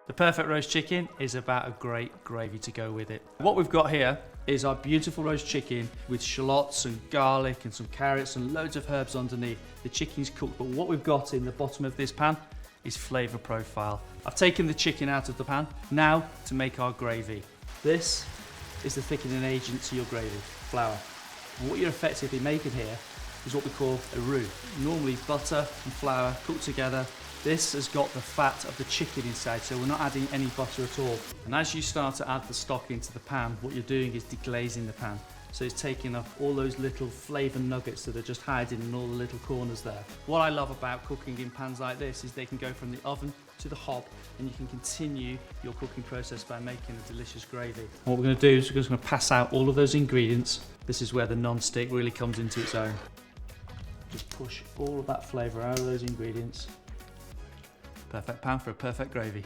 The perfect roast chicken is about a great gravy to go with it. What we've got here is our beautiful roast chicken with shallots and garlic and some carrots and loads of herbs underneath. The chicken's cooked, but what we've got in the bottom of this pan is flavour profile. I've taken the chicken out of the pan. Now to make our gravy. This is the thickening agent to your gravy, flour. And what you're effectively making here is what we call a roux. Normally butter and flour cooked together. This has got the fat of the chicken inside, so we're not adding any butter at all. And as you start to add the stock into the pan, what you're doing is deglazing the pan. So it's taking off all those little flavour nuggets that are just hiding in all the little corners there. What I love about cooking in pans like this is they can go from the oven to the hob, and you can continue your cooking process by making a delicious gravy. And what we're going to do is we're just going to pass out all of those ingredients. This is where the non-stick really comes into its own. Just push all of that flavour out of those ingredients. Perfect pan for a perfect gravy.